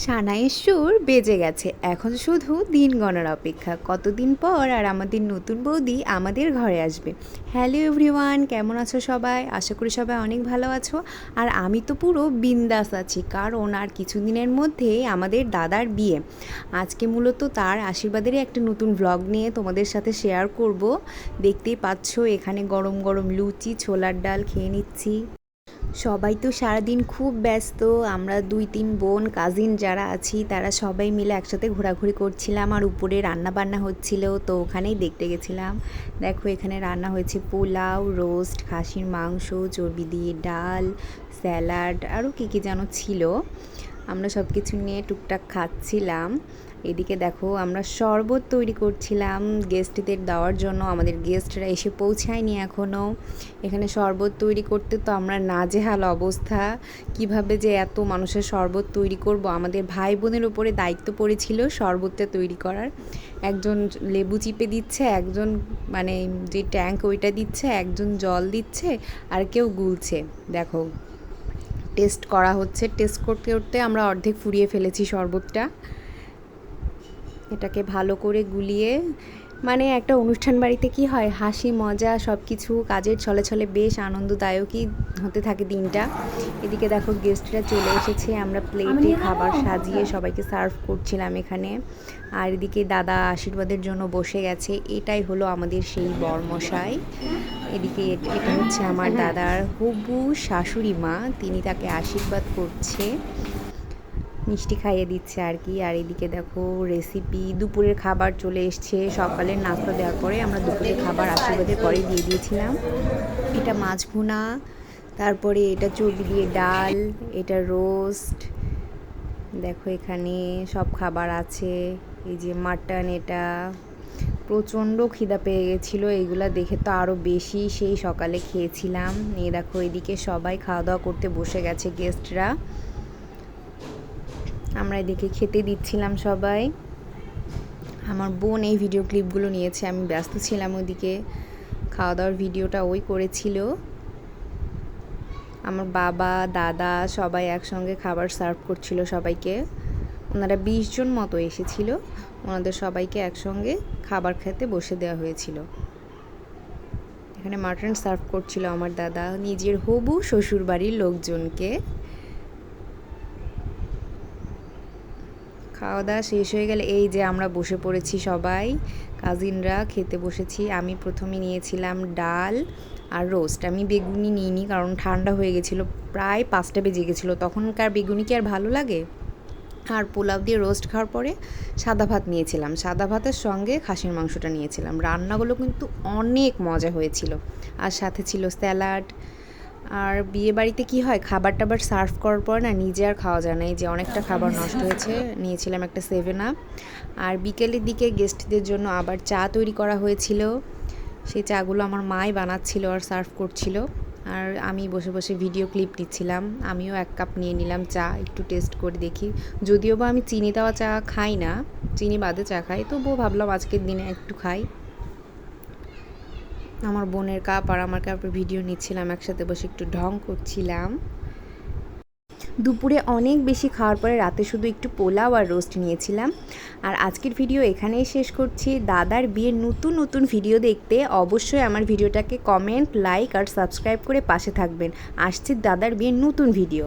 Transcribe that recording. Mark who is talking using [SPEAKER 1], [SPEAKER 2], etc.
[SPEAKER 1] সানাইয়ের সুর বেজে গেছে, এখন শুধু দিন গণার অপেক্ষা। কতদিন পর আর আমাদের নতুন বৌদি আমাদের ঘরে আসবে। হ্যালো এভরিওয়ান, কেমন আছো সবাই? আশা করি সবাই অনেক ভালো আছো। আর আমি তো পুরো বিন্দাস আছি, কারণ আর কিছুদিনের মধ্যেই আমাদের দাদার বিয়ে। আজকে মূলত তার আশীর্বাদেরই একটা নতুন ব্লগ নিয়ে তোমাদের সাথে শেয়ার করব। দেখতেই পাচ্ছ এখানে গরম গরম লুচি, ছোলার ডাল খেয়ে নিচ্ছি। সবাই তো সারাদিন খুব ব্যস্ত। আমরা 2-3 বোন কাজিন যারা আছি তারা সবাই মিলে একসাথে ঘোরাঘুরি করছিলাম, আর উপরে রান্না বান্না হচ্ছিল, তো ওখানেই দেখতে গেছিলাম। দেখো এখানে রান্না হয়েছে পোলাও, রোস্ট, খাসির মাংস, চর্বি দিয়ে ডাল, স্যালাড, আরও কী কী যেন ছিল। আমরা সব কিছু নিয়ে টুকটাক খাচ্ছিলাম। এদিকে দেখো আমরা শরবত তৈরি করছিলাম গেস্টদের দেওয়ার জন্য। আমাদের গেস্টরা এসে পৌঁছায়নি এখনও। এখানে শরবত তৈরি করতে তো আমরা নাজেহাল অবস্থা। কিভাবে যে এত মানুষের শরবত তৈরি করব, আমাদের ভাই বোনের উপরে দায়িত্ব পড়েছিল শরবতটা তৈরি করার। একজন লেবু চিপে দিচ্ছে, একজন মানে যে ট্যাঙ্ক ওইটা দিচ্ছে, একজন জল দিচ্ছে, আর কেউ গুলছে। দেখো টেস্ট করা হচ্ছে। টেস্ট করতে করতে আমরা অর্ধেক ফুরিয়ে ফেলেছি শরবতটা। এটাকে ভালো করে গুলিয়ে, মানে একটা অনুষ্ঠান বাড়িতে কি হয়, হাসি মজা সব কিছু কাজের ছলে ছলে বেশ আনন্দদায়কই হতে থাকে দিনটা। এদিকে দেখো গেস্টরা চলে এসেছে, আমরা প্লেটে খাবার সাজিয়ে সবাইকে সার্ভ করছিলাম এখানে। আর এদিকে দাদা আশীর্বাদের জন্য বসে গেছে। এটাই হলো আমাদের সেই বরমশাই। এদিকে এটা হচ্ছে আমার দাদার হবু শাশুড়ি মা, তিনি তাকে আশীর্বাদ করছে, মিষ্টি খাইয়ে দিচ্ছে আর কি। আর এদিকে দেখো রেসিপি, দুপুরের খাবার চলে এসছে। সকালের নাস্তা দেওয়ার পরে আমরা দুপুরের খাবার আশীর্বাদের পরে দিয়ে দিয়েছিলাম। এটা মাছ ভুনা, তারপরে এটা চর্বি দিয়ে ডাল, এটা রোস্ট। দেখো এখানে সব খাবার আছে। এই যে মাটন, এটা প্রচণ্ড খিদা পেয়ে গেছিলো, এইগুলা দেখে তো আরও বেশি সেই সকালে খেয়েছিলাম। এই দেখো এদিকে সবাই খাওয়া দাওয়া করতে বসে গেছে গেস্টরা। আমরা এদিকে খেতে দিচ্ছিলাম সবাই। আমার বোন এই ভিডিও ক্লিপগুলো নিয়েছে, আমি ব্যস্ত ছিলাম ওদিকে। খাওয়া দাওয়ার ভিডিওটা ওই করেছিল। আমার বাবা দাদা সবাই একসঙ্গে খাবার সার্ভ করছিল সবাইকে। ওনারা 20 জন মতো এসেছিল, ওনাদের সবাইকে একসঙ্গে খাবার খেতে বসে দেওয়া হয়েছিল। এখানে মাটন সার্ভ করছিল আমার দাদা নিজের হবু শ্বশুরবাড়ির লোকজনকে। খাওয়া দাওয়া শেষ হয়ে গেলে এই যে আমরা বসে পড়েছি সবাই কাজিনরা, খেতে বসেছি। আমি প্রথমে নিয়েছিলাম ডাল আর রোস্ট। আমি বেগুনি নিইনি, কারণ ঠান্ডা হয়ে গেছিলো, প্রায় 5টা বেজে গেছিলো। তখনকার বেগুনি কি আর ভালো লাগে? আর পোলাও দিয়ে রোস্ট খাওয়ার পরে সাদা ভাত নিয়েছিলাম। সাদা ভাতের সঙ্গে খাসির মাংসটা নিয়েছিলাম। রান্নাগুলো কিন্তু অনেক মজা হয়েছিল। আর সাথে ছিল স্যালাড। আর বিয়ে বাড়িতে কী হয়, খাবার টাবার সার্ভ করার পর না নিজে আর খাওয়া যায় না। এই যে অনেকটা খাবার নষ্ট হয়েছে। নিয়েছিলাম একটা 7 আপ। আর বিকেলের দিকে গেস্টদের জন্য আবার চা তৈরি করা হয়েছিল। সেই চাগুলো আমার মাই বানাচ্ছিল আর সার্ভ করছিল। আর আমি বসে বসে ভিডিও ক্লিপ নিচ্ছিলাম। আমিও 1 কাপ নিয়ে নিলাম চা, একটু টেস্ট করে দেখি। যদিও বা আমি চিনি দেওয়া চা খাই না, চিনি বাদে চা খাই, তবুও ভাবলাম আজকের দিনে একটু খাই। আমার বোনের কাপ আর আমার কাপের ভিডিও নিচ্ছিলাম, একসাথে বসে একটু ঢং করছিলাম। দুপুরে অনেক বেশি খাওয়ার পরে রাতে শুধু একটু পোলাও আর রোস্ট নিয়েছিলাম। আর আজকের ভিডিও এখানেই শেষ করছি। দাদার বিয়ের নতুন নতুন ভিডিও দেখতে অবশ্যই আমার ভিডিওটাকে কমেন্ট, লাইক আর সাবস্ক্রাইব করে পাশে থাকবেন। আসছে দাদার বিয়ের নতুন ভিডিও।